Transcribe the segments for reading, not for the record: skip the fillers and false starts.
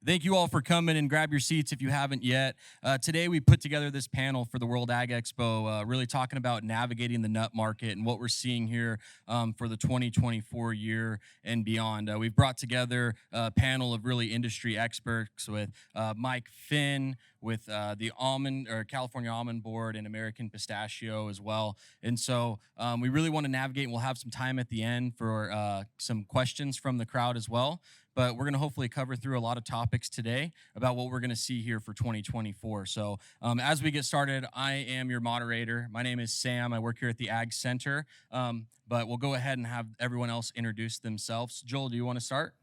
Thank you all for coming, and grab your seats if you haven't yet. Today we put together this panel for the World Ag Expo, really talking about navigating the nut market and what we're seeing here for the 2024 year and beyond. We've brought together a panel of really industry experts with Mike Fenn, with the California Almond Board, and American Pistachio as well. And so we really want to navigate, and we'll have some time at the end for some questions from the crowd as well. But we're going to hopefully cover through a lot of topics today about what we're going to see here for 2024. So as we get started, I am your moderator. My name is Sam. I work here at the Ag Center. But we'll go ahead and have everyone else introduce themselves. Joel, do you want to start?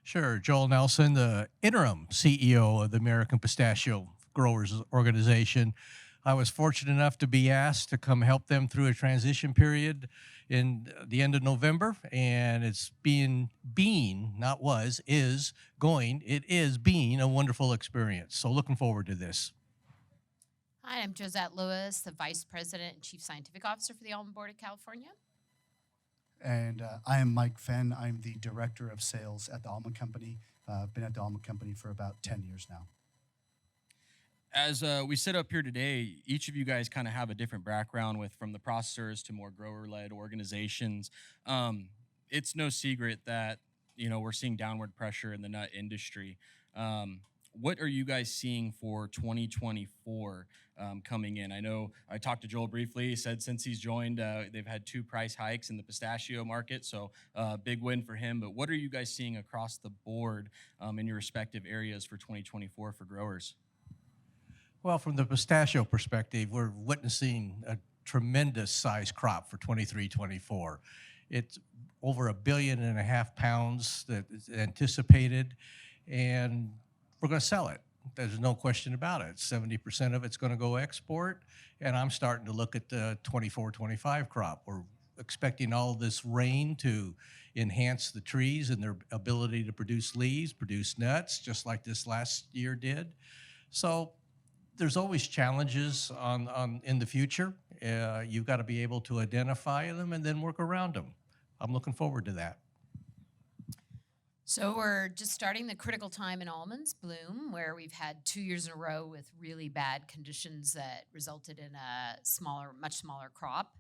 Sure. Joel Nelson, the interim CEO of the American Pistachio Growers Organization. I was fortunate enough to be asked to come help them through a transition period in the end of November, and it's being, not was, is going, it is being a wonderful experience. So looking forward to this. Hi, I'm Josette Lewis, the Vice President and Chief Scientific Officer for the Almond Board of California. And I am Mike Fenn. I'm the Director of Sales at the Almond Company. Been at the Almond Company for about 10 years now. As we sit up here today, each of you guys kind of have a different background, with from the processors to more grower-led organizations. It's no secret that we're seeing downward pressure in the nut industry. What are you guys seeing for 2024 coming in? I know I talked to Joel briefly. He said since he's joined, they've had 2 price hikes in the pistachio market, so big win for him. But what are you guys seeing across the board in your respective areas for 2024 for growers? Well, from the pistachio perspective, we're witnessing a tremendous size crop for 23-24. It's over 1.5 billion pounds that is anticipated, and we're going to sell it. There's no question about it. 70% of it's going to go export, and I'm starting to look at the 24-25 crop. We're expecting all this rain to enhance the trees and their ability to produce leaves, produce nuts, just like this last year did. So there's always challenges in the future. You've got to be able to identify them and then work around them. I'm looking forward to that. So we're just starting the critical time in almonds bloom, where we've had 2 years in a row with really bad conditions that resulted in a much smaller crop.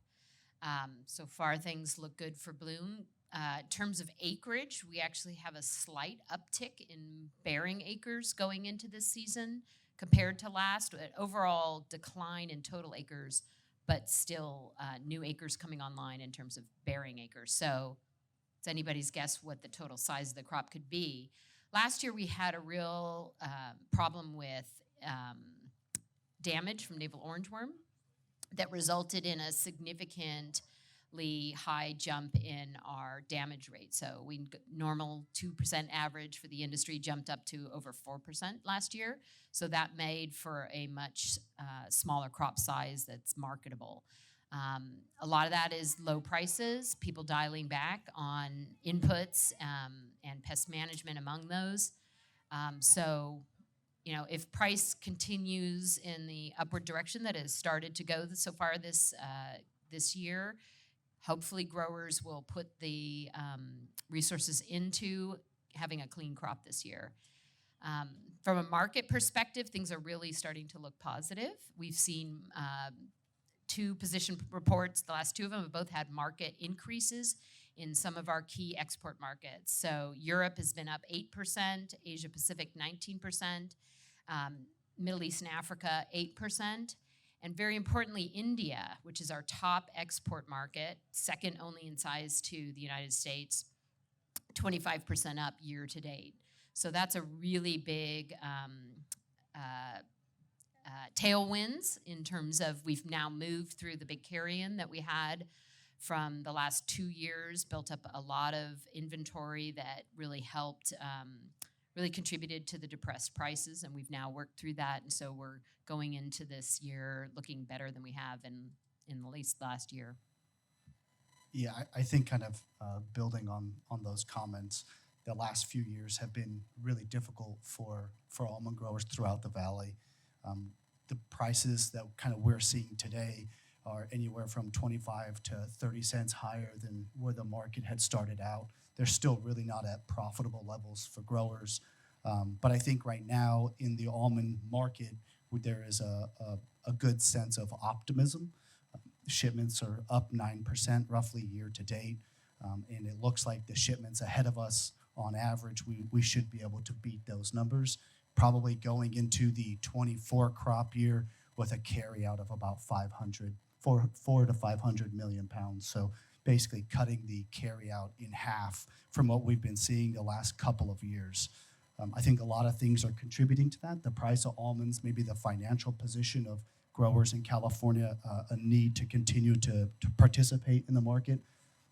So far, things look good for bloom. In terms of acreage, we actually have a slight uptick in bearing acres going into this season compared to last. An overall decline in total acres, but still new acres coming online in terms of bearing acres. So it's anybody's guess what the total size of the crop could be. Last year, we had a real problem with damage from navel orangewort that resulted in a significantly high jump in our damage rate. So normal 2% average for the industry jumped up to over 4% last year. So that made for a much smaller crop size that's marketable. A lot of that is low prices, people dialing back on inputs and pest management among those. So if price continues in the upward direction that has started to go so far this year, hopefully growers will put the resources into having a clean crop this year. From a market perspective, things are really starting to look positive. We've seen 2 position reports. The last 2 of them have both had market increases in some of our key export markets. So Europe has been up 8%, Asia Pacific 19%, Middle East and Africa 8%. And very importantly, India, which is our top export market, second only in size to the United States, 25% up year to date. So that's a really big tailwinds in terms of we've now moved through the big carry-in that we had from the last 2 years, built up a lot of inventory that really helped, really contributed to the depressed prices, and we've now worked through that, and so we're going into this year looking better than we have in the least last year. Yeah, I think kind of building on those comments, the last few years have been really difficult for almond growers throughout the valley. The prices that kind of we're seeing today are anywhere from 25 to 30 cents higher than where the market had started out. They're still really not at profitable levels for growers. But I think right now in the almond market, there is a good sense of optimism. Shipments are up 9% roughly year to date. And it looks like the shipments ahead of us, on average, we should be able to beat those numbers, probably going into the 24 crop year with a carryout of about 4 to 500 million pounds. So basically cutting the carryout in half from what we've been seeing the last couple of years. I think a lot of things are contributing to that. The price of almonds, maybe the financial position of growers in California, a need to continue to participate in the market.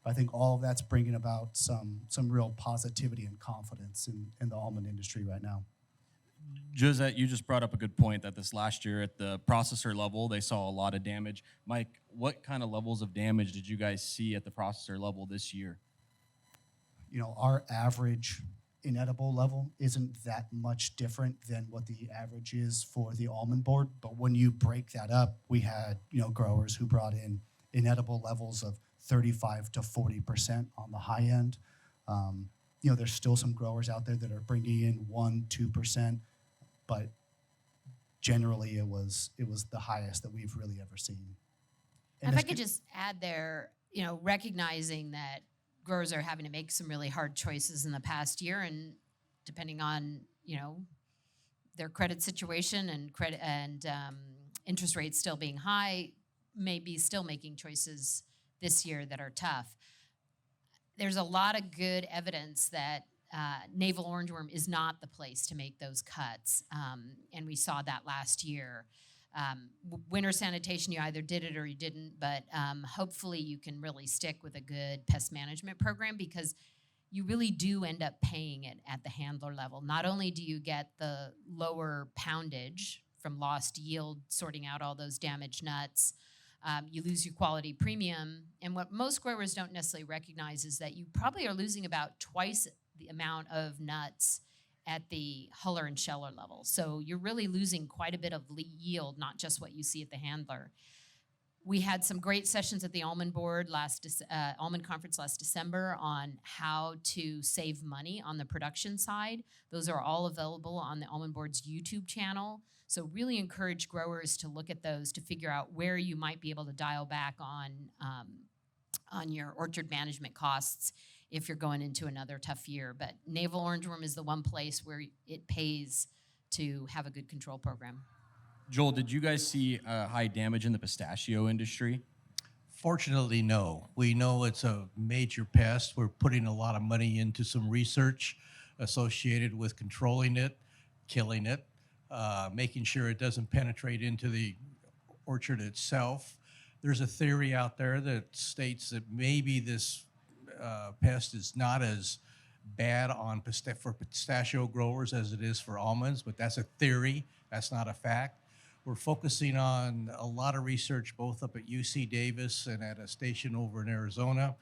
I think all of that's bringing about some real positivity and confidence in the almond industry right now. Josette, you just brought up a good point that this last year at the processor level, they saw a lot of damage. Mike, what kind of levels of damage did you guys see at the processor level this year? You know, our average inedible level isn't that much different than what the average is for the almond board. But when you break that up, we had, growers who brought in inedible levels of 35 to 40% on the high end. There's still some growers out there that are bringing in 1-2%, but generally it was the highest that we've really ever seen. And if I could just add there, recognizing that growers are having to make some really hard choices in the past year, and depending on their credit situation and credit and interest rates still being high, may be still making choices this year that are tough. There's a lot of good evidence that navel orangeworm is not the place to make those cuts, and we saw that last year. Winter sanitation, you either did it or you didn't, but hopefully you can really stick with a good pest management program, because you really do end up paying it at the handler level. Not only do you get the lower poundage from lost yield, sorting out all those damaged nuts, you lose your quality premium. And what most growers don't necessarily recognize is that you probably are losing about twice the amount of nuts at the huller and sheller level. So you're really losing quite a bit of yield, not just what you see at the handler. We had some great sessions at the Almond Board Almond Conference last December on how to save money on the production side. Those are all available on the Almond Board's YouTube channel. So really encourage growers to look at those to figure out where you might be able to dial back on your orchard management costs if you're going into another tough year. But navel orangeworm is the one place where it pays to have a good control program. Joel, did you guys see high damage in the pistachio industry? Fortunately, no. We know it's a major pest. We're putting a lot of money into some research associated with controlling it, killing it, making sure it doesn't penetrate into the orchard itself. There's a theory out there that states that maybe this pest is not as bad for pistachio growers as it is for almonds, but that's a theory. That's not a fact. We're focusing on a lot of research both up at UC Davis and at a station over in Arizona.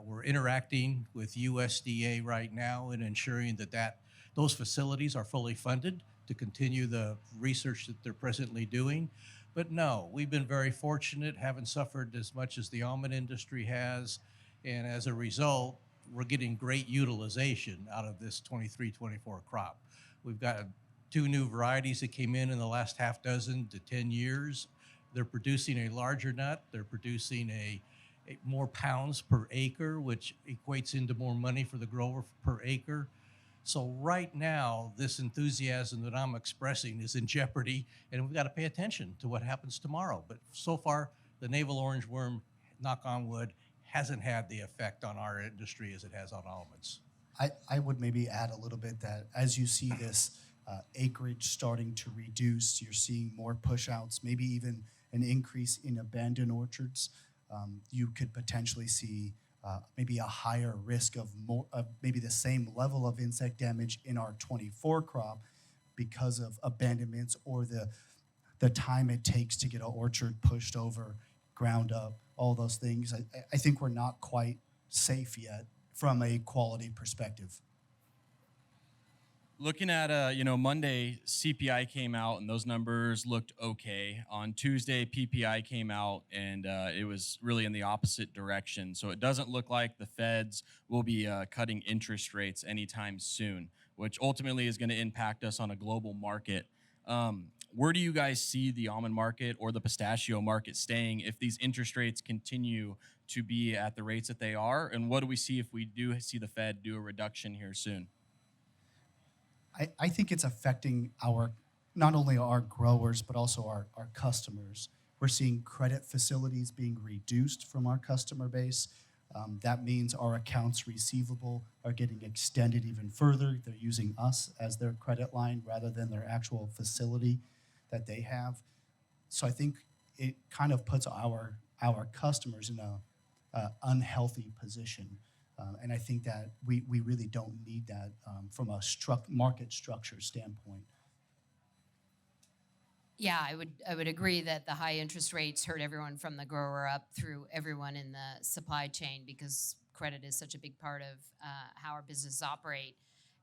We're interacting with USDA right now and ensuring that those facilities are fully funded to continue the research that they're presently doing. But no, we've been very fortunate, haven't suffered as much as the almond industry has. And as a result, we're getting great utilization out of this 23-24 crop. We've got 2 new varieties that came in the last half dozen to 10 years. They're producing a larger nut. They're producing a more pounds per acre, which equates into more money for the grower per acre. So right now, this enthusiasm that I'm expressing is in jeopardy, and we've got to pay attention to what happens tomorrow. But so far, the navel orangeworm, knock on wood, hasn't had the effect on our industry as it has on almonds. I would maybe add a little bit that as you see this acreage starting to reduce, you're seeing more pushouts, maybe even an increase in abandoned orchards. You could potentially see maybe a higher risk of maybe the same level of insect damage in our 24 crop because of abandonments or the time it takes to get an orchard pushed over, ground up, all those things. I think we're not quite safe yet from a quality perspective. Looking at, Monday, CPI came out and those numbers looked okay. On Tuesday, PPI came out and it was really in the opposite direction. So it doesn't look like the feds will be cutting interest rates anytime soon. which ultimately is going to impact us on a global market. Where do you guys see the almond market or the pistachio market staying if these interest rates continue to be at the rates that they are? And what do we see if we do see the Fed do a reduction here soon? I think it's affecting not only our growers, but also our customers. We're seeing credit facilities being reduced from our customer base. That means our accounts receivable are getting extended even further. They're using us as their credit line rather than their actual facility that they have. So I think it kind of puts our customers in a unhealthy position. And I think that we really don't need that from a market structure standpoint. Yeah, I would agree that the high interest rates hurt everyone from the grower up through everyone in the supply chain, because credit is such a big part of how our businesses operate,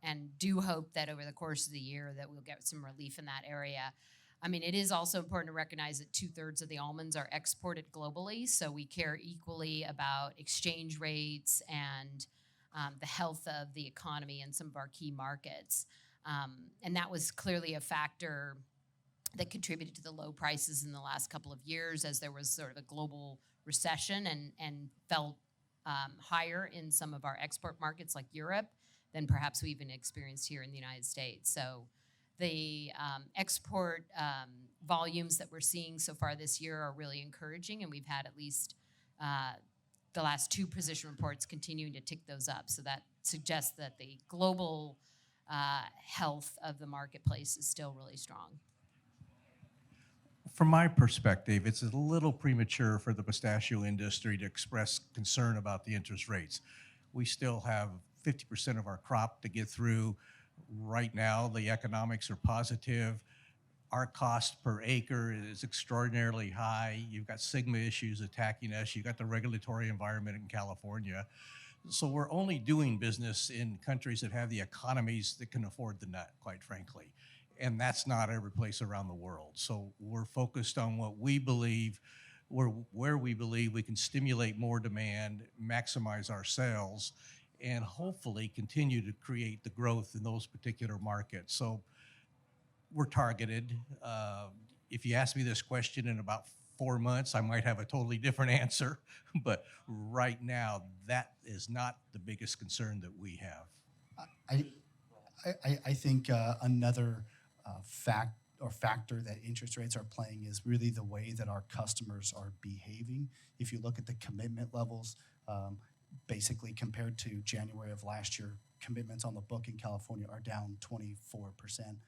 and do hope that over the course of the year that we'll get some relief in that area. I mean, it is also important to recognize that 2/3 of the almonds are exported globally, so we care equally about exchange rates and the health of the economy in some of our key markets. And that was clearly a factor that contributed to the low prices in the last couple of years, as there was sort of a global recession and felt higher in some of our export markets like Europe than perhaps we even experienced here in the United States. So the export volumes that we're seeing so far this year are really encouraging, and we've had at least the last 2 position reports continuing to tick those up. So that suggests that the global health of the marketplace is still really strong. From my perspective, it's a little premature for the pistachio industry to express concern about the interest rates. We still have 50% of our crop to get through. Right now, the economics are positive. Our cost per acre is extraordinarily high. You've got Sigma issues attacking us. You've got the regulatory environment in California. So we're only doing business in countries that have the economies that can afford the nut, quite frankly. And that's not every place around the world. So we're focused on what we believe, where we believe we can stimulate more demand, maximize our sales, and hopefully continue to create the growth in those particular markets. So we're targeted. If you ask me this question in about 4 months, I might have a totally different answer. But right now, that is not the biggest concern that we have. I think another factor that interest rates are playing is really the way that our customers are behaving. If you look at the commitment levels, basically compared to January of last year, commitments on the book in California are down 24%.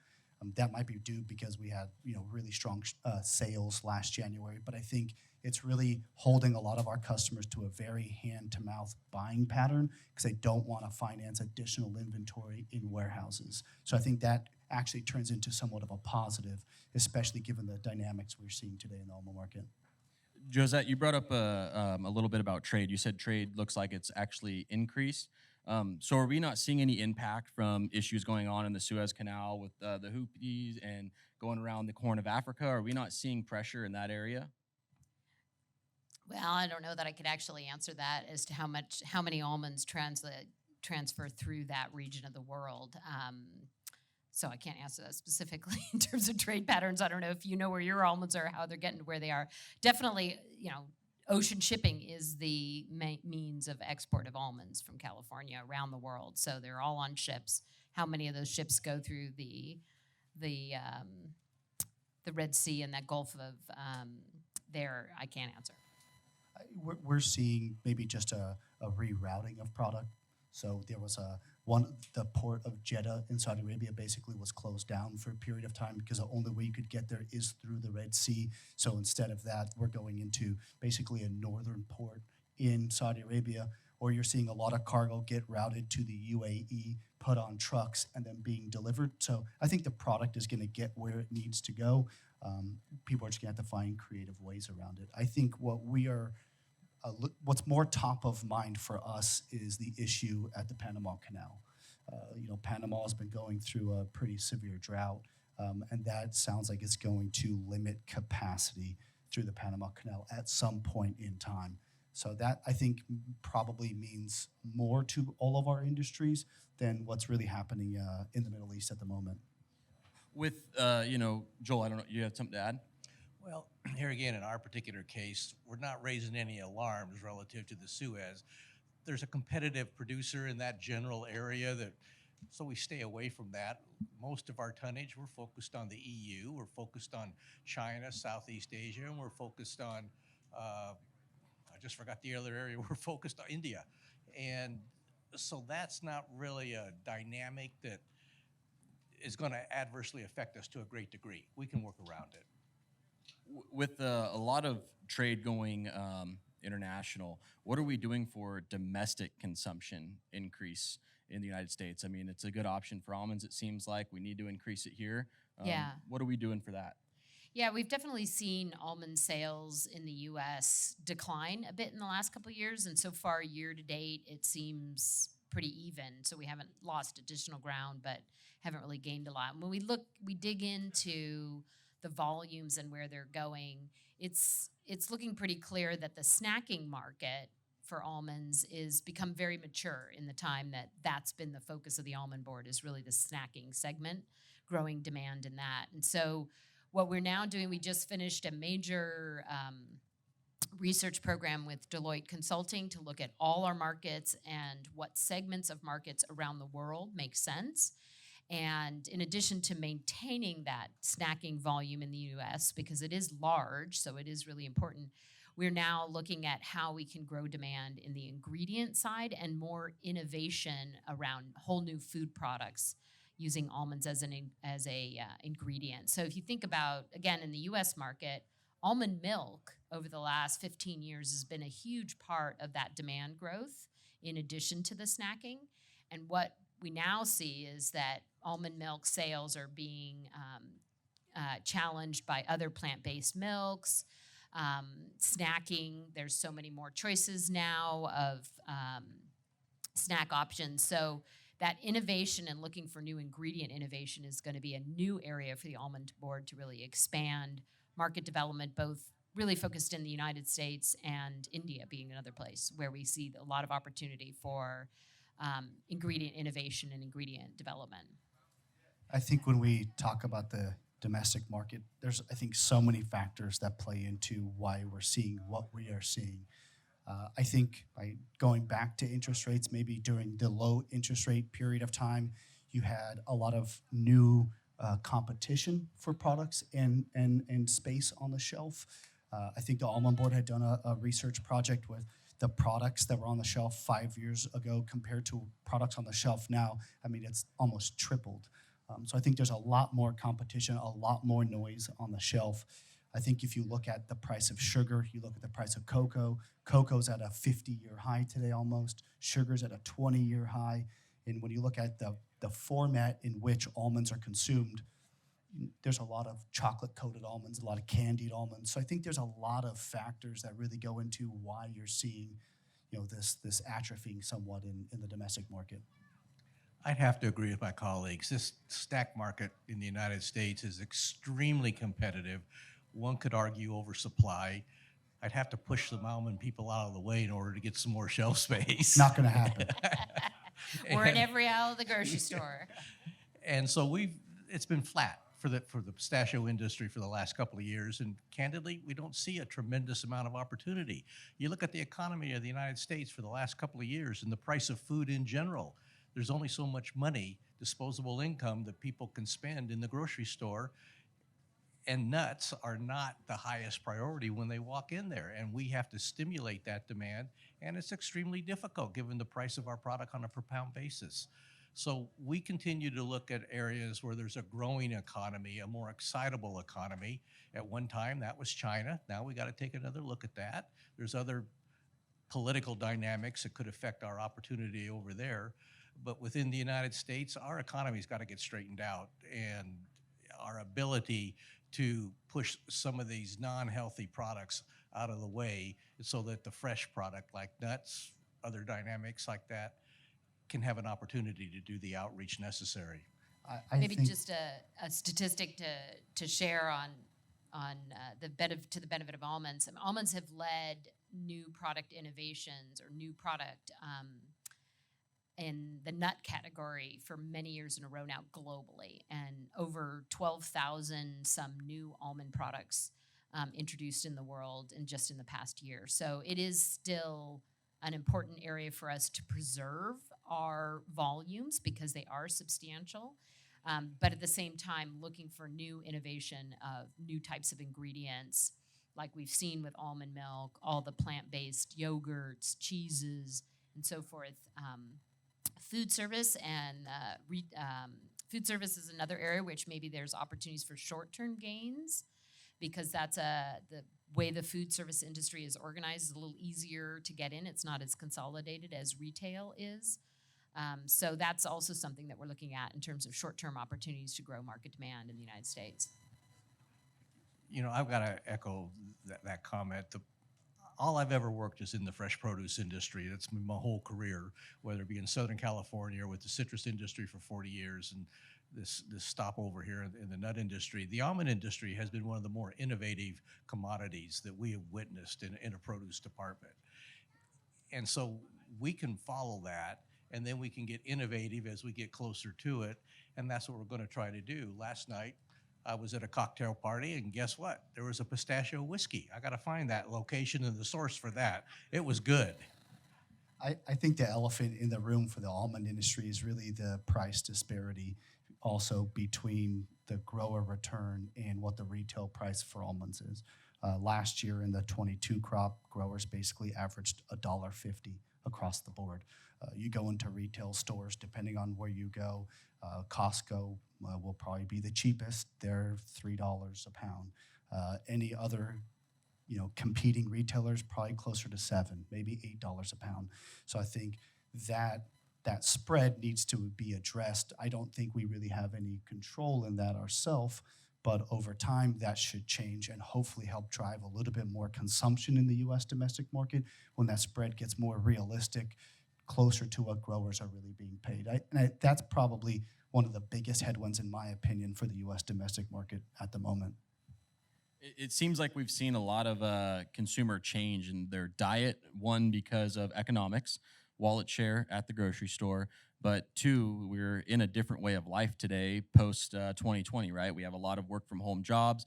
That might be due because we had really strong sales last January, but I think it's really holding a lot of our customers to a very hand-to-mouth buying pattern because they don't want to finance additional inventory in warehouses. So I think that actually turns into somewhat of a positive, especially given the dynamics we're seeing today in the almond market. Josette, you brought up a little bit about trade. You said trade looks like it's actually increased. So are we not seeing any impact from issues going on in the Suez Canal with the Houthis and going around the Horn of Africa? Are we not seeing pressure in that area? Well, I don't know that I could actually answer that as to how many almonds transfer through that region of the world. So I can't answer that specifically in terms of trade patterns. I don't know if you know where your almonds are, how they're getting to where they are. Definitely, ocean shipping is the means of export of almonds from California around the world. So they're all on ships. How many of those ships go through the Red Sea and that Gulf of there, I can't answer. We're seeing maybe just a rerouting of product. So there was the port of Jeddah in Saudi Arabia basically was closed down for a period of time because the only way you could get there is through the Red Sea. So instead of that, we're going into basically a northern port in Saudi Arabia, or you're seeing a lot of cargo get routed to the UAE, put on trucks, and then being delivered. So I think the product is going to get where it needs to go. People are just going to have to find creative ways around it. I think what's more top of mind for us is the issue at the Panama Canal. Panama has been going through a pretty severe drought, and that sounds like it's going to limit capacity through the Panama Canal at some point in time. So that, I think, probably means more to all of our industries than what's really happening in the Middle East at the moment. With Joel, I don't know, you have something to add? Well, here again, in our particular case, we're not raising any alarms relative to the Suez. There's a competitive producer in that general area so we stay away from that. Most of our tonnage, we're focused on the EU, we're focused on China, Southeast Asia, and we're focused on, I just forgot the other area, we're focused on India. And so that's not really a dynamic that is going to adversely affect us to a great degree. We can work around it. With a lot of trade going international, what are we doing for domestic consumption increase in the United States? I mean, it's a good option for almonds, it seems like. We need to increase it here. Yeah. What are we doing for that? Yeah, we've definitely seen almond sales in the U.S. decline a bit in the last couple of years, and so far year to date, it seems pretty even. So we haven't lost additional ground, but haven't really gained a lot. When we dig into the volumes and where they're going, it's looking pretty clear that the snacking market for almonds is become very mature in the time that's been the focus of the Almond Board, is really the snacking segment, growing demand in that. And so what we're now doing, we just finished a major research program with Deloitte Consulting to look at all our markets and what segments of markets around the world make sense. And in addition to maintaining that snacking volume in the U.S., because it is large, so it is really important, we're now looking at how we can grow demand in the ingredient side and more innovation around whole new food products using almonds as a ingredient. So if you think about, again, in the U.S. market, almond milk over the last 15 years has been a huge part of that demand growth in addition to the snacking. And what we now see is that almond milk sales are being challenged by other plant-based milks. Snacking, there's so many more choices now of snack options. So that innovation and looking for new ingredient innovation is going to be a new area for the Almond Board to really expand market development, both really focused in the United States and India being another place where we see a lot of opportunity for ingredient innovation and ingredient development. I think when we talk about the domestic market, there's, I think, so many factors that play into why we're seeing what we are seeing. I think by going back to interest rates, maybe during the low interest rate period of time, you had a lot of new competition for products and space on the shelf. I think the Almond Board had done a research project with the products that were on the shelf 5 years ago compared to products on the shelf now. I mean, it's almost tripled. So I think there's a lot more competition, a lot more noise on the shelf. I think if you look at the price of sugar, you look at the price of cocoa, cocoa's at a 50-year high today almost, sugar's at a 20-year high. And when you look at the format in which almonds are consumed, there's a lot of chocolate-coated almonds, a lot of candied almonds. So I think there's a lot of factors that really go into why you're seeing, this atrophying somewhat in the domestic market. I'd have to agree with my colleagues. This snack market in the United States is extremely competitive. One could argue oversupply. I'd have to push some almond people out of the way in order to get some more shelf space. Not going to happen. We're in every aisle of the grocery store. And so it's been flat for the pistachio industry for the last couple of years, and candidly, we don't see a tremendous amount of opportunity. You look at the economy of the United States for the last couple of years and the price of food in general. There's only so much money, disposable income, that people can spend in the grocery store, and nuts are not the highest priority when they walk in there, and we have to stimulate that demand, and it's extremely difficult given the price of our product on a per pound basis. So we continue to look at areas where there's a growing economy, a more excitable economy. At one time, that was China. Now we got to take another look at that. There's other political dynamics that could affect our opportunity over there. But within the United States, our economy's got to get straightened out, and our ability to push some of these non-healthy products out of the way so that the fresh product like nuts, other dynamics like that, can have an opportunity to do the outreach necessary. Maybe just a statistic to share on to the benefit of almonds. Almonds have led new product innovations or new product in the nut category for many years in a row now globally, and over 12,000 some new almond products introduced in the world in just in the past year. So it is still an important area for us to preserve our volumes because they are substantial, but at the same time looking for new innovation of new types of ingredients like we've seen with almond milk, all the plant-based yogurts, cheeses, and so forth. Food service and food service is another area which maybe there's opportunities for short-term gains because that's the way the food service industry is organized is a little easier to get in. It's not as consolidated as retail is. So that's also something that we're looking at in terms of short-term opportunities to grow market demand in the United States. You know, I've got to echo that comment. All I've ever worked is in the fresh produce industry. That's been my whole career, whether it be in Southern California or with the citrus industry for 40 years and this stop over here in the nut industry. The almond industry has been one of the more innovative commodities that we have witnessed in a produce department. And so we can follow that, and then we can get innovative as we get closer to it, and that's what we're going to try to do. Last night, I was at a cocktail party, and guess what? There was a pistachio whiskey. I got to find that location and the source for that. It was good. I think the elephant in the room for the almond industry is really the price disparity also between the grower return and what the retail price for almonds is. Last year in the 22 crop, growers basically averaged $1.50 across the board. You go into retail stores, depending on where you go, Costco will probably be the cheapest. They're $3 a pound. Any other, competing retailers probably closer to $7, maybe $8 a pound. So I think that spread needs to be addressed. I don't think we really have any control in that ourselves, but over time that should change and hopefully help drive a little bit more consumption in the U.S. domestic market when that spread gets more realistic, closer to what growers are really being paid. That's probably one of the biggest headwinds, in my opinion, for the U.S. domestic market at the moment. It seems like we've seen a lot of consumer change in their diet, one, because of economics, wallet share at the grocery store, but two, we're in a different way of life today, post 2020, right? We have a lot of work from home jobs.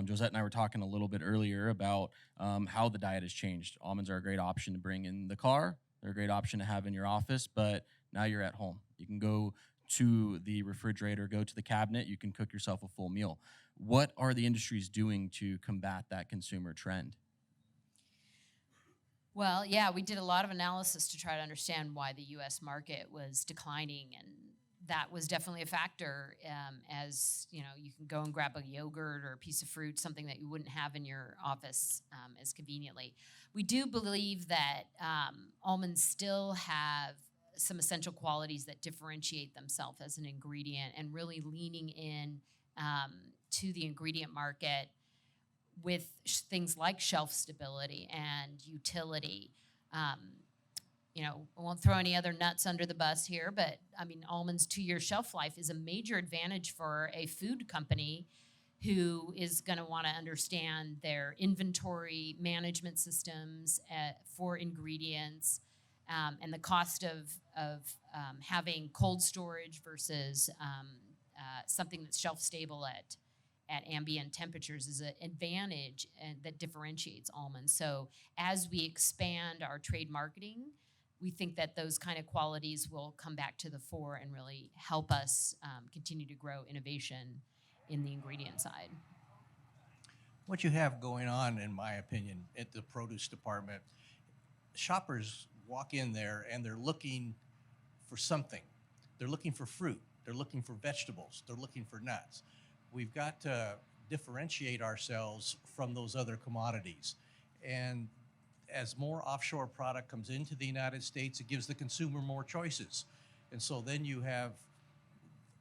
Josette and I were talking a little bit earlier about how the diet has changed. Almonds are a great option to bring in the car. They're a great option to have in your office, but now you're at home. You can go to the refrigerator, go to the cabinet, you can cook yourself a full meal. What are the industries doing to combat that consumer trend? Well, yeah, we did a lot of analysis to try to understand why the U.S. market was declining, and that was definitely a factor. As you can go and grab a yogurt or a piece of fruit, something that you wouldn't have in your office as conveniently. We do believe that almonds still have some essential qualities that differentiate themselves as an ingredient, and really leaning in to the ingredient market with things like shelf stability and utility. I won't throw any other nuts under the bus here, but almonds' 2-year shelf life is a major advantage for a food company who is going to want to understand their inventory management systems for ingredients, and the cost of having cold storage versus something that's shelf stable at ambient temperatures is an advantage that differentiates almonds. So as we expand our trade marketing, we think that those kind of qualities will come back to the fore and really help us continue to grow innovation in the ingredient side. What you have going on, in my opinion, at the produce department, shoppers walk in there and they're looking for something. They're looking for fruit. They're looking for vegetables. They're looking for nuts. We've got to differentiate ourselves from those other commodities. And as more offshore product comes into the United States, it gives the consumer more choices. And so then you have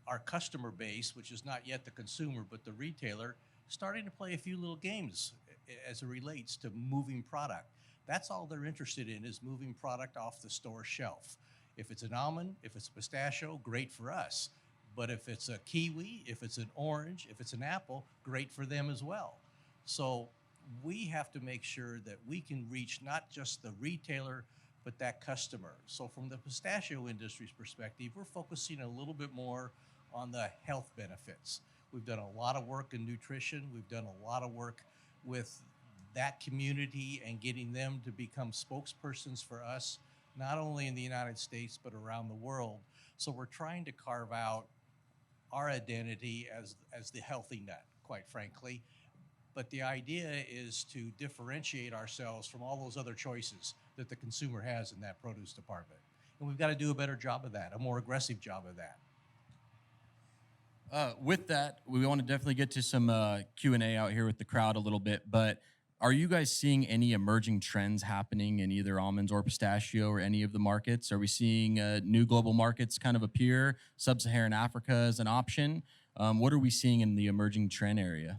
our customer base, which is not yet the consumer, but the retailer, starting to play a few little games as it relates to moving product. That's all they're interested in, is moving product off the store shelf. If it's an almond, if it's a pistachio, great for us. But if it's a kiwi, if it's an orange, if it's an apple, great for them as well. So we have to make sure that we can reach not just the retailer, but that customer. So from the pistachio industry's perspective, we're focusing a little bit more on the health benefits. We've done a lot of work in nutrition. We've done a lot of work with that community and getting them to become spokespersons for us, not only in the United States, but around the world. So we're trying to carve out our identity as the healthy nut, quite frankly. But the idea is to differentiate ourselves from all those other choices that the consumer has in that produce department. And we've got to do a better job of that, a more aggressive job of that. With that, we want to definitely get to some Q&A out here with the crowd a little bit, but are you guys seeing any emerging trends happening in either almonds or pistachio or any of the markets? Are we seeing new global markets kind of appear? Sub-Saharan Africa as an option? What are we seeing in the emerging trend area?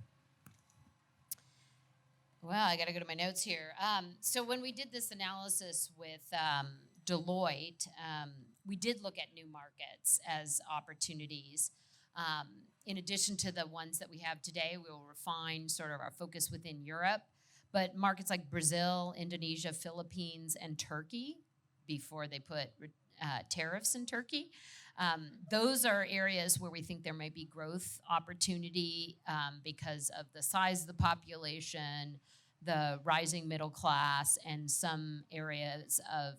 Well, I got to go to my notes here. So when we did this analysis with Deloitte, we did look at new markets as opportunities. In addition to the ones that we have today, we will refine sort of our focus within Europe. But markets like Brazil, Indonesia, Philippines, and Turkey, before they put tariffs in Turkey, those are areas where we think there may be growth opportunity because of the size of the population, the rising middle class, and some areas of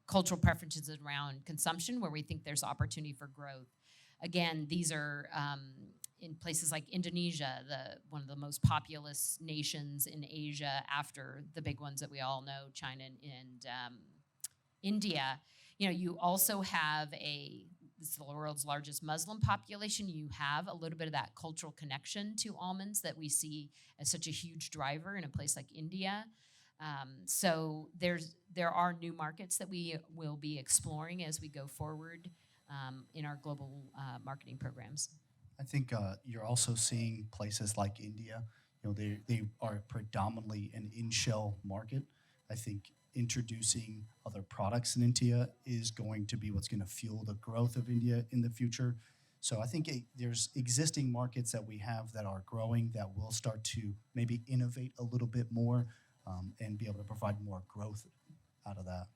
cultural preferences around consumption where we think there's opportunity for growth. Again, these are in places like Indonesia, one of the most populous nations in Asia after the big ones that we all know, China and India. You also have this is the world's largest Muslim population. You have a little bit of that cultural connection to almonds that we see as such a huge driver in a place like India. So there are new markets that we will be exploring as we go forward in our global marketing programs. I think you're also seeing places like India. They are predominantly an in-shell market. I think introducing other products in India is going to be what's going to fuel the growth of India in the future. So I think there's existing markets that we have that are growing that will start to maybe innovate a little bit more and be able to provide more growth out of that.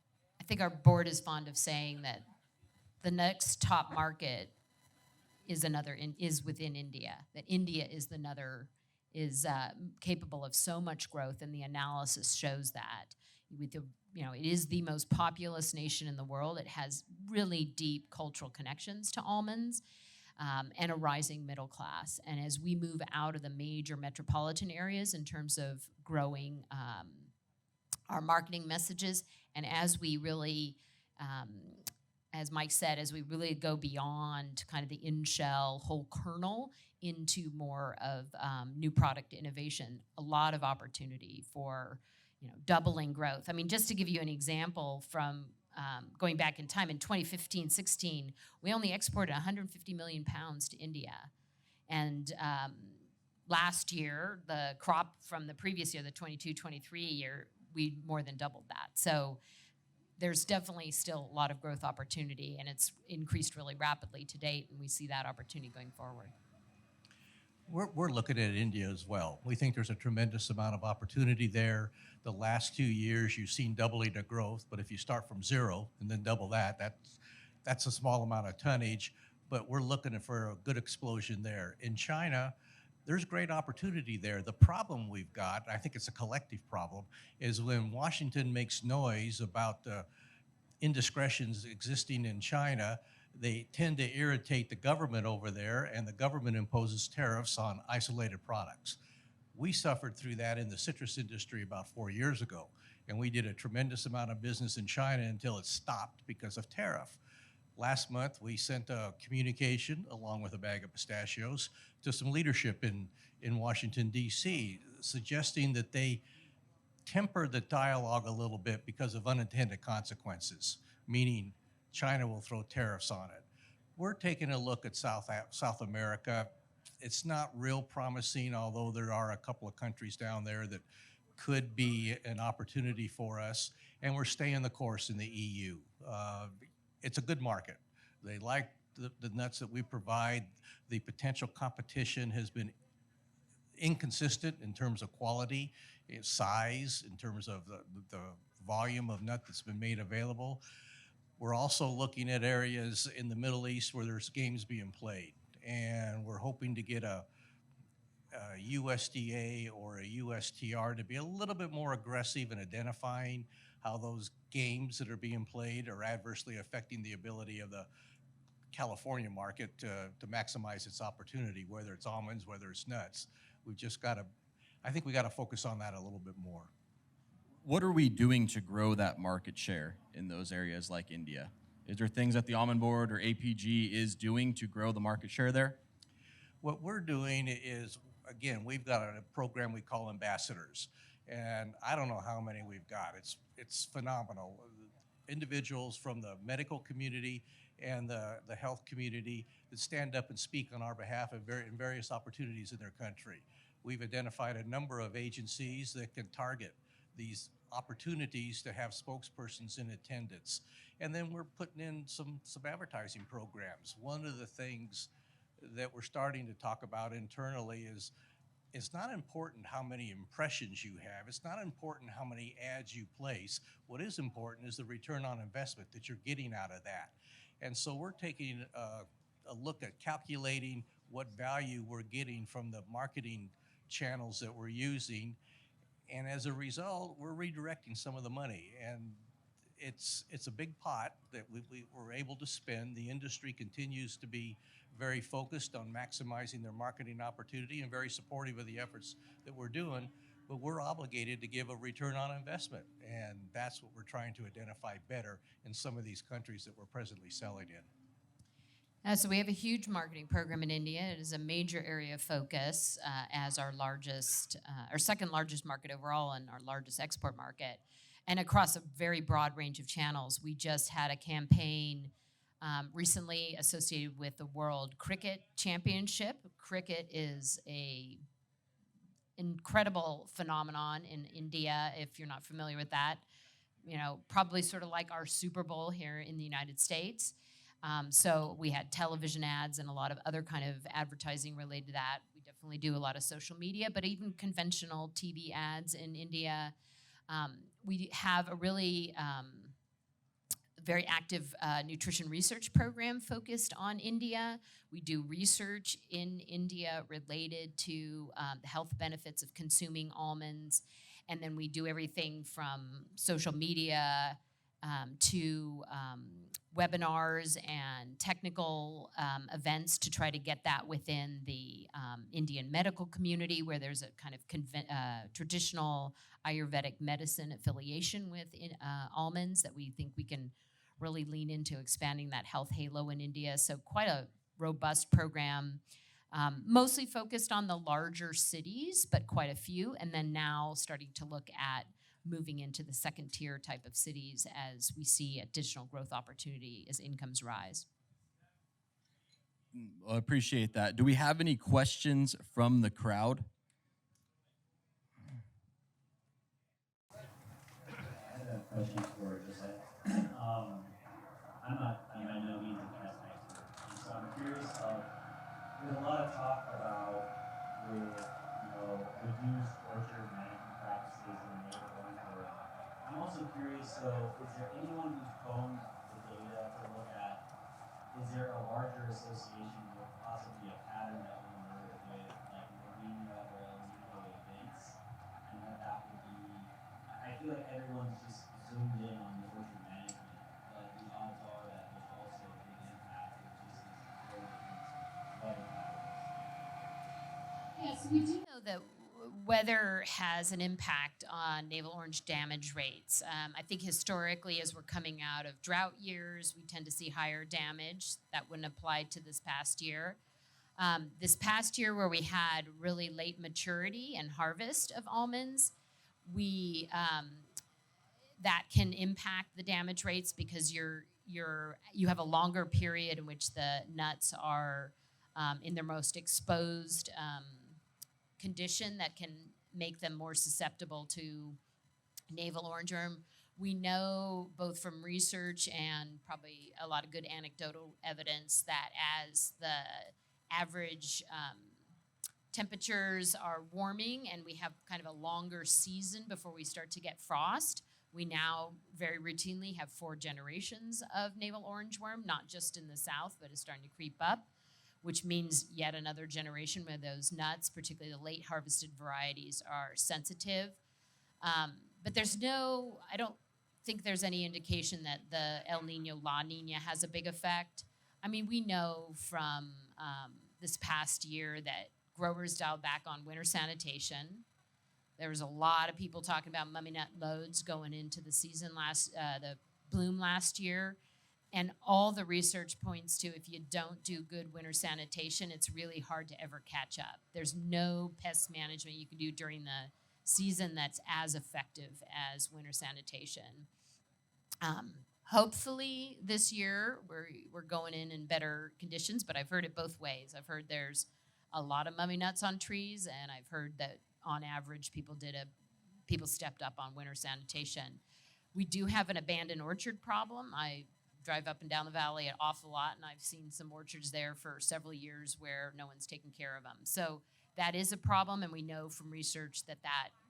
I think our board is fond of saying that the next top market is within India. That India is capable of so much growth, and the analysis shows that. It is the most populous nation in the world. It has really deep cultural connections to almonds and a rising middle class. And as we move out of the major metropolitan areas in terms of growing our marketing messages, and as we really as Mike said, as we really go beyond kind of the in-shell whole kernel into more of new product innovation, a lot of opportunity for doubling growth. I mean, just to give you an example from going back in time, in 2015-16, we only exported 150 million pounds to India. And last year, the crop from the previous year, the 22-23 year, we more than doubled that. So there's definitely still a lot of growth opportunity, and it's increased really rapidly to date, and we see that opportunity going forward. We're looking at India as well. We think there's a tremendous amount of opportunity there. The last 2 years, you've seen doubling of growth, but if you start from zero and then double that's a small amount of tonnage, but we're looking for a good explosion there. In China, there's great opportunity there. The problem we've got, I think it's a collective problem, is when Washington makes noise about the indiscretions existing in China, they tend to irritate the government over there, and the government imposes tariffs on isolated products. We suffered through that in the citrus industry about 4 years ago, and we did a tremendous amount of business in China until it stopped because of tariff. Last month, we sent a communication along with a bag of pistachios to some leadership in Washington, D.C., suggesting that they temper the dialogue a little bit because of unintended consequences, meaning China will throw tariffs on it. We're taking a look at South America. It's not real promising, although there are a couple of countries down there that could be an opportunity for us, and we're staying the course in the EU. It's a good market. They like the nuts that we provide. The potential competition has been inconsistent in terms of quality, size, in terms of the volume of nut that's been made available. We're also looking at areas in the Middle East where there's games being played, and we're hoping to get a USDA or a USTR to be a little bit more aggressive in identifying how those games that are being played are adversely affecting the ability of the California market to maximize its opportunity, whether it's almonds, whether it's nuts. We've just got to, I think we got to focus on that a little bit more. What are we doing to grow that market share in those areas like India? Is there things that the Almond Board or APG is doing to grow the market share there? What we're doing is, again, we've got a program we call ambassadors, and I don't know how many we've got. It's phenomenal. Individuals from the medical community and the health community that stand up and speak on our behalf in various opportunities in their country. We've identified a number of agencies that can target these opportunities to have spokespersons in attendance. And then we're putting in some advertising programs. One of the things that we're starting to talk about internally is it's not important how many impressions you have. It's not important how many ads you place. What is important is the return on investment that you're getting out of that. And so we're taking a look at calculating what value we're getting from the marketing channels that we're using. And as a result, we're redirecting some of the money. And it's a big pot that we're able to spend. The industry continues to be very focused on maximizing their marketing opportunity and very supportive of the efforts that we're doing, but we're obligated to give a return on investment. And that's what we're trying to identify better in some of these countries that we're presently selling in. So we have a huge marketing program in India. It is a major area of focus as our second largest market overall and our largest export market, and across a very broad range of channels. We just had a campaign recently associated with the World Cricket Championship. Cricket is a incredible phenomenon in India, if you're not familiar with that. You know, probably sort of like our Super Bowl here in the United States. So we had television ads and a lot of other kind of advertising related to that. We definitely do a lot of social media, but even conventional TV ads in India. We have a really very active nutrition research program focused on India. We do research in India related to the health benefits of consuming almonds. And then we do everything from social media to webinars and technical events to try to get that within the Indian medical community, where there's a kind of traditional Ayurvedic medicine affiliation with almonds that we think we can really lean into expanding that health halo in India. So quite a robust program, mostly focused on the larger cities, but quite a few, and then now starting to look at moving into the second tier type of cities as we see additional growth opportunity as incomes rise. I appreciate that. Do we have any questions from the crowd? I had a question for Josette. I'm no means a chemist expert, and so I'm curious there's a lot of talk about reduced orchard management practices in the neighborhood. I'm also curious, so is there anyone who's combed the data to look at, is there a larger association with possibly a pattern that we emerge with, like Romania or El Niño events, and that would be, I feel like everyone's just zoomed in on the orchard management, but the odds are that there's also a big impact with just these very different weather patterns. Yes, we do know that weather has an impact on navel orange damage rates. I think historically, as we're coming out of drought years, we tend to see higher damage. That wouldn't apply to this past year. This past year, where we had really late maturity and harvest of almonds, that can impact the damage rates because you have a longer period in which the nuts are in their most exposed condition that can make them more susceptible to navel orange worm. We know both from research and probably a lot of good anecdotal evidence that as the average temperatures are warming and we have kind of a longer season before we start to get frost. We now very routinely have 4 generations of navel orange worm, not just in the south, but it's starting to creep up, which means yet another generation where those nuts, particularly the late harvested varieties, are sensitive. But I don't think there's any indication that the El Nino, La Nina has a big effect. I mean, we know from this past year that growers dialed back on winter sanitation. There was a lot of people talking about mummy nut loads going into the season the bloom last year. And all the research points to if you don't do good winter sanitation, it's really hard to ever catch up. There's no pest management you can do during the season that's as effective as winter sanitation. Hopefully this year we're going in better conditions, but I've heard it both ways. I've heard there's a lot of mummy nuts on trees, and I've heard that on average people stepped up on winter sanitation. We do have an abandoned orchard problem. I drive up and down the valley an awful lot, and I've seen some orchards there for several years where no one's taking care of them. So that is a problem, and we know from research that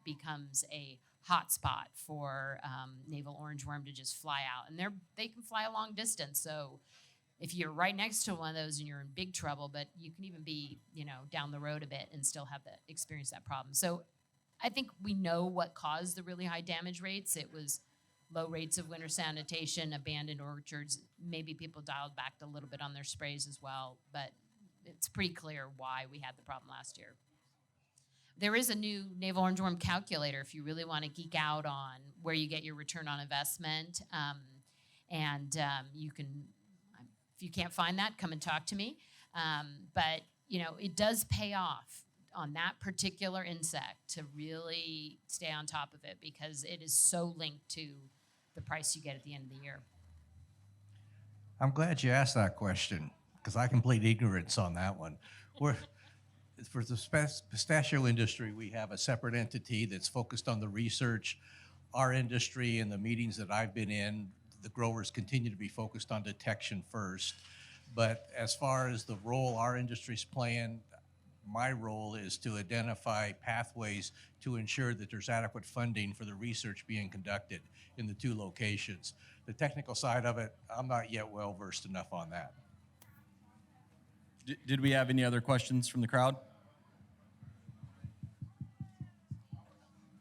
becomes a hot spot for navel orange worm to just fly out. And they can fly a long distance, so if you're right next to one of those and you're in big trouble, but you can even be, down the road a bit and still experience that problem. So I think we know what caused the really high damage rates. It was low rates of winter sanitation, abandoned orchards. Maybe people dialed back a little bit on their sprays as well, but it's pretty clear why we had the problem last year. There is a new navel orange worm calculator if you really want to geek out on where you get your return on investment. You can, if you can't find that, come and talk to me. But it does pay off on that particular insect to really stay on top of it because it is so linked to the price you get at the end of the year. I'm glad you asked that question because I complete ignorance on that one. For the pistachio industry, we have a separate entity that's focused on the research. Our industry and the meetings that I've been in, the growers continue to be focused on detection first. But as far as the role our industry's playing, my role is to identify pathways to ensure that there's adequate funding for the research being conducted in the 2 locations. The technical side of it, I'm not yet well versed enough on that. Did we have any other questions from the crowd?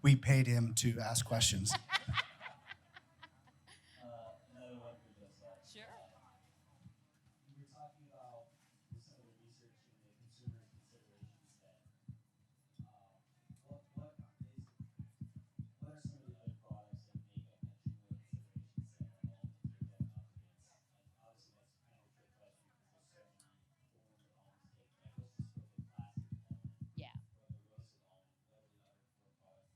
We paid him to ask questions. Another one for Josette. Sure. You were talking about some of the research and the consumer considerations that what are some of the other products that make up that consumer considerations that are all that you're getting up against? And obviously that's kind of a trick question because there's so many forms of almonds take. Like let's just go with classic almond. Yeah. Or the roasted almond. What are the other 4 products?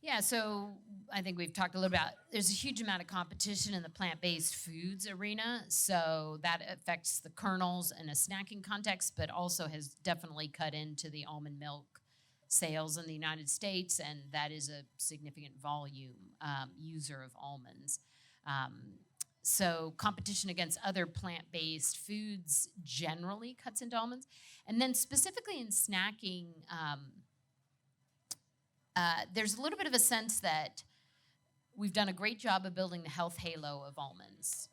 Yeah, so I think we've talked a little about, there's a huge amount of competition in the plant-based foods arena, so that affects the kernels in a snacking context, but also has definitely cut into the almond milk sales in the United States, and that is a significant volume user of almonds. So competition against other plant-based foods generally cuts into almonds, and then specifically in snacking, there's a little bit of a sense that we've done a great job of building the health halo of almonds.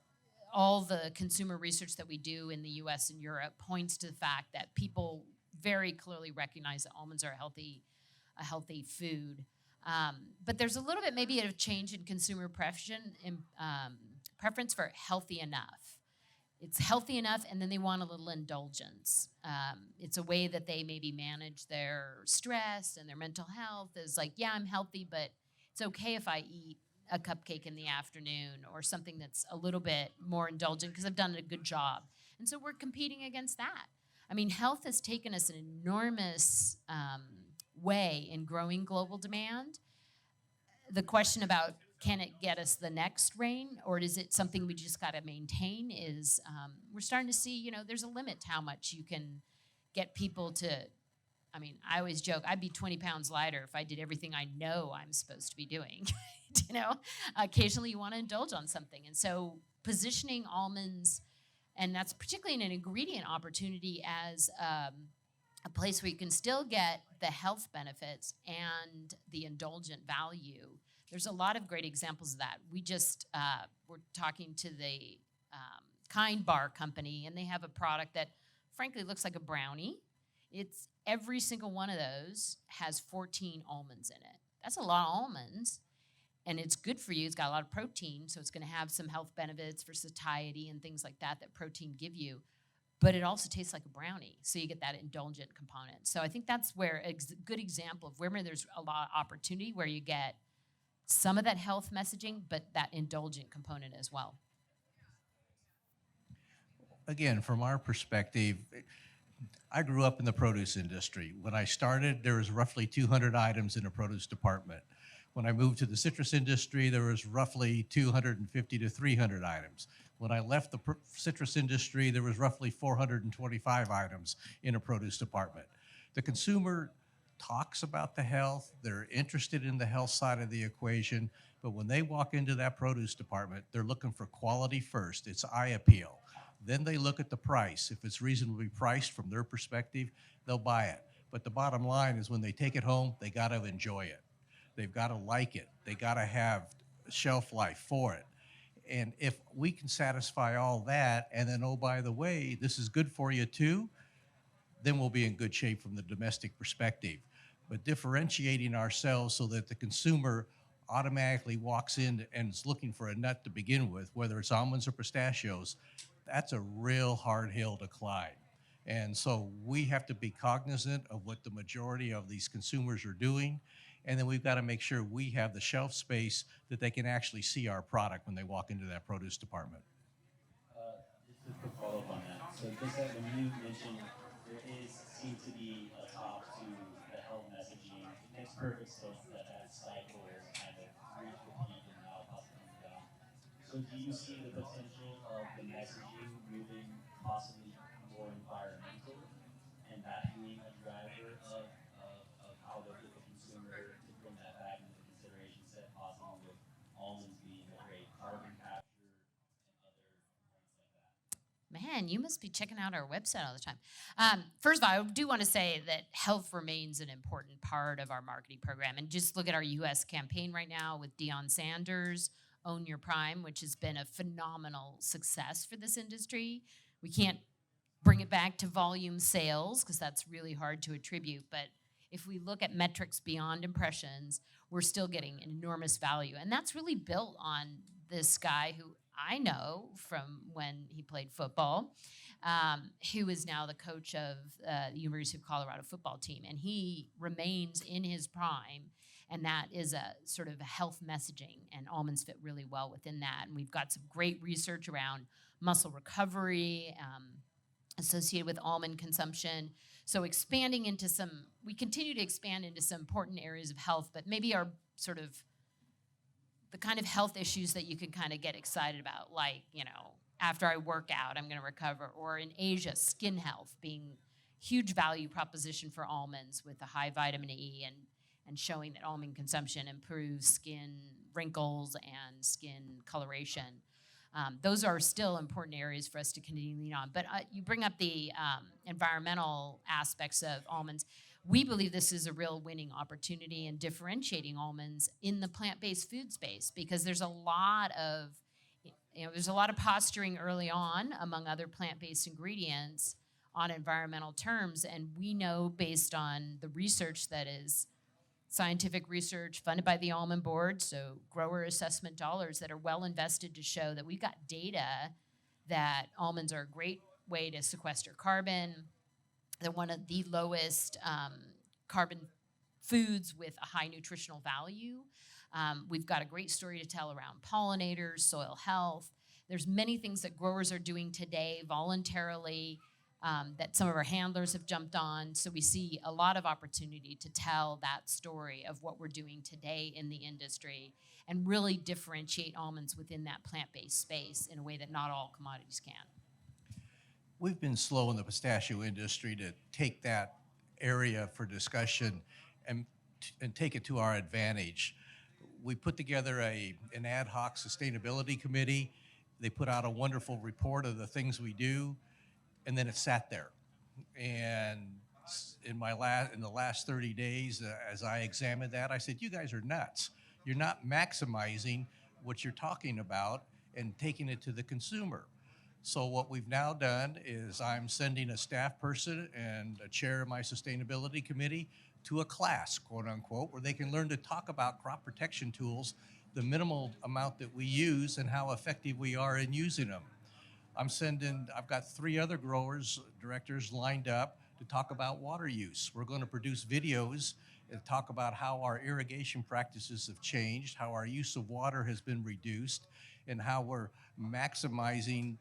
All the consumer research that we do in the US and Europe points to the fact that people very clearly recognize that almonds are a healthy food. But there's a little bit maybe a change in consumer preference for healthy enough. It's healthy enough, and then they want a little indulgence. It's a way that they maybe manage their stress and their mental health is like, yeah, I'm healthy, but it's okay if I eat a cupcake in the afternoon or something that's a little bit more indulgent because I've done a good job. And so we're competing against that. I mean, health has taken us an enormous way in growing global demand. The question about can it get us the next reign, or is it something we just got to maintain? Is we're starting to see, there's a limit to how much you can get people to. I mean, I always joke I'd be 20 pounds lighter if I did everything I know I'm supposed to be doing. Occasionally you want to indulge on something, and so positioning almonds, and that's particularly in an ingredient opportunity as a place where you can still get the health benefits and the indulgent value. There's a lot of great examples of that. We just were talking to the Kind Bar Company, and they have a product that frankly looks like a brownie. It's every single one of those has 14 almonds in it. That's a lot of almonds, and it's good for you. It's got a lot of protein, so it's going to have some health benefits for satiety and things like that protein give you. But it also tastes like a brownie, so you get that indulgent component. So I think that's where a good example of where there's a lot of opportunity, where you get some of that health messaging, but that indulgent component as well. Again, from our perspective, I grew up in the produce industry. When I started, there was roughly 200 items in the produce department. When I moved to the citrus industry, there was roughly 250 to 300 items. When I left the citrus industry, there was roughly 425 items in a produce department. The consumer talks about the health, they're interested in the health side of the equation, but when they walk into that produce department, they're looking for quality first. It's eye appeal. Then they look at the price. If it's reasonably priced from their perspective, they'll buy it. But the bottom line is when they take it home, they got to enjoy it. They've got to like it. They got to have shelf life for it. And if we can satisfy all that, and then, oh, by the way, this is good for you too, then we'll be in good shape from the domestic perspective. But differentiating ourselves so that the consumer automatically walks in and is looking for a nut to begin with, whether it's almonds or pistachios, that's a real hard hill to climb. And so we have to be cognizant of what the majority of these consumers are doing. And then we've got to make sure we have the shelf space that they can actually see our product when they walk into that produce department. Just a quick follow-up on that. So Josette, when you mentioned seems to be a top to the health messaging, it makes perfect sense that cycle is kind of reached the peak and now possibly down. So do you see the potential of the messaging moving possibly more environmental, and that being a driver of how they get the consumer to bring that back into the consideration set, possibly with almonds being a great carbon capture and other points like that? Man, you must be checking out our website all the time. First of all, I do want to say that health remains an important part of our marketing program. And just look at our U.S. campaign right now with Deion Sanders, Own Your Prime, which has been a phenomenal success for this industry. We can't bring it back to volume sales because that's really hard to attribute. But if we look at metrics beyond impressions, we're still getting enormous value. And that's really built on this guy who I know from when he played football, who is now the coach of the University of Colorado football team. And he remains in his prime. And that is a sort of a health messaging, and almonds fit really well within that. And we've got some great research around muscle recovery associated with almond consumption. So expanding into we continue to expand into some important areas of health, but maybe our sort of the kind of health issues that you can kind of get excited about, like, after I work out, I'm going to recover. Or in Asia, skin health being huge value proposition for almonds with the high vitamin E and showing that almond consumption improves skin wrinkles and skin coloration. Those are still important areas for us to continue to lean on. But you bring up the environmental aspects of almonds. We believe this is a real winning opportunity in differentiating almonds in the plant-based food space, because there's a lot of posturing early on among other plant-based ingredients on environmental terms, and we know based on the research that is scientific research funded by the Almond Board, so grower assessment dollars that are well invested to show that we've got data that almonds are a great way to sequester carbon. They're one of the lowest carbon foods with a high nutritional value. We've got a great story to tell around pollinators, soil health. There's many things that growers are doing today voluntarily that some of our handlers have jumped on. So we see a lot of opportunity to tell that story of what we're doing today in the industry and really differentiate almonds within that plant-based space in a way that not all commodities can. We've been slow in the pistachio industry to take that area for discussion and take it to our advantage. We put together an ad hoc sustainability committee. They put out a wonderful report of the things we do, and then it sat there. And in the last 30 days, as I examined that, I said, you guys are nuts. You're not maximizing what you're talking about and taking it to the consumer. So what we've now done is I'm sending a staff person and a chair of my sustainability committee to a class, quote unquote, where they can learn to talk about crop protection tools, the minimal amount that we use and how effective we are in using them. I've got 3 other growers, directors lined up to talk about water use. We're going to produce videos and talk about how our irrigation practices have changed, how our use of water has been reduced, and how we're maximizing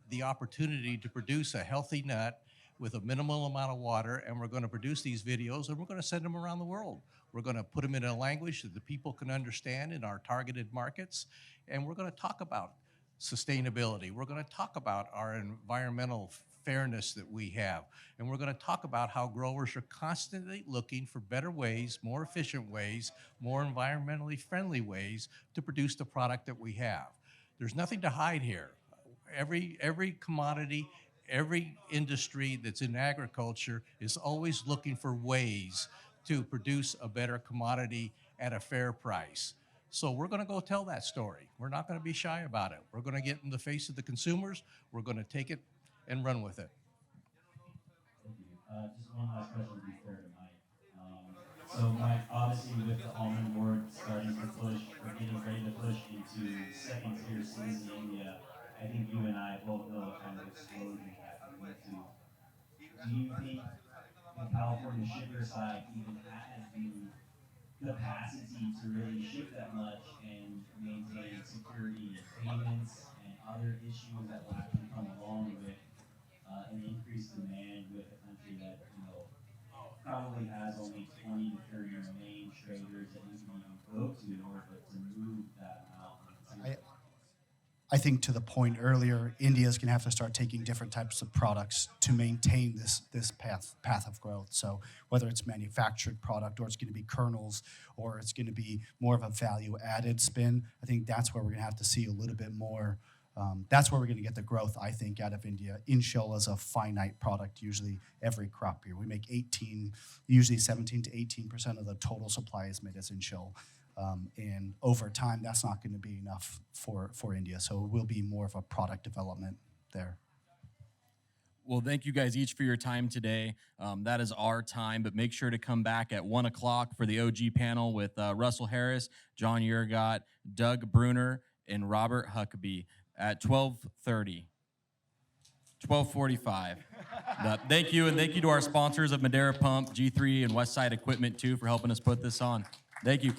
the opportunity to produce a healthy nut with a minimal amount of water. And we're going to produce these videos and we're going to send them around the world. We're going to put them in a language that the people can understand in our targeted markets. And we're going to talk about sustainability. We're going to talk about our environmental fairness that we have. And we're going to talk about how growers are constantly looking for better ways, more efficient ways, more environmentally friendly ways to produce the product that we have. There's nothing to hide here. Every commodity, every industry that's in agriculture is always looking for ways to produce a better commodity at a fair price. So we're going to go tell that story. We're not going to be shy about it. We're going to get in the face of the consumers. We're going to take it and run with it. Thank you. Just one last question to be fair to Mike. So Mike, obviously with the Almond Board starting to push, or getting ready to push into second tier cities in India, I think you and I both know what kind of explosion that can lead to. Do you think the California shipper side even has the capacity to really ship that much and maintain security in payments and other issues that will have to come along with an increased demand with a country that, probably has only 20 to 30 main traders that you can even go to in order to move that amount? I think to the point earlier, India's going to have to start taking different types of products to maintain this path of growth. So whether it's manufactured product or it's going to be kernels or it's going to be more of a value added spin, I think that's where we're going to have to see a little bit more. That's where we're going to get the growth, I think, out of India. In-shell is a finite product usually every crop year. We make usually 17 to 18% of the total supply is made as in-shell. And over time, that's not going to be enough for India. So it will be more of a product development there. Well, thank you guys each for your time today. That is our time, but make sure to come back at 1 o'clock for the OG panel with Russell Harris, John Yergott, Doug Bruner, and Robert Huckabee at 12:30. 12:45. Thank you, and thank you to our sponsors of Madera Pump, G3, and Westside Equipment, too, for helping us put this on. Thank you.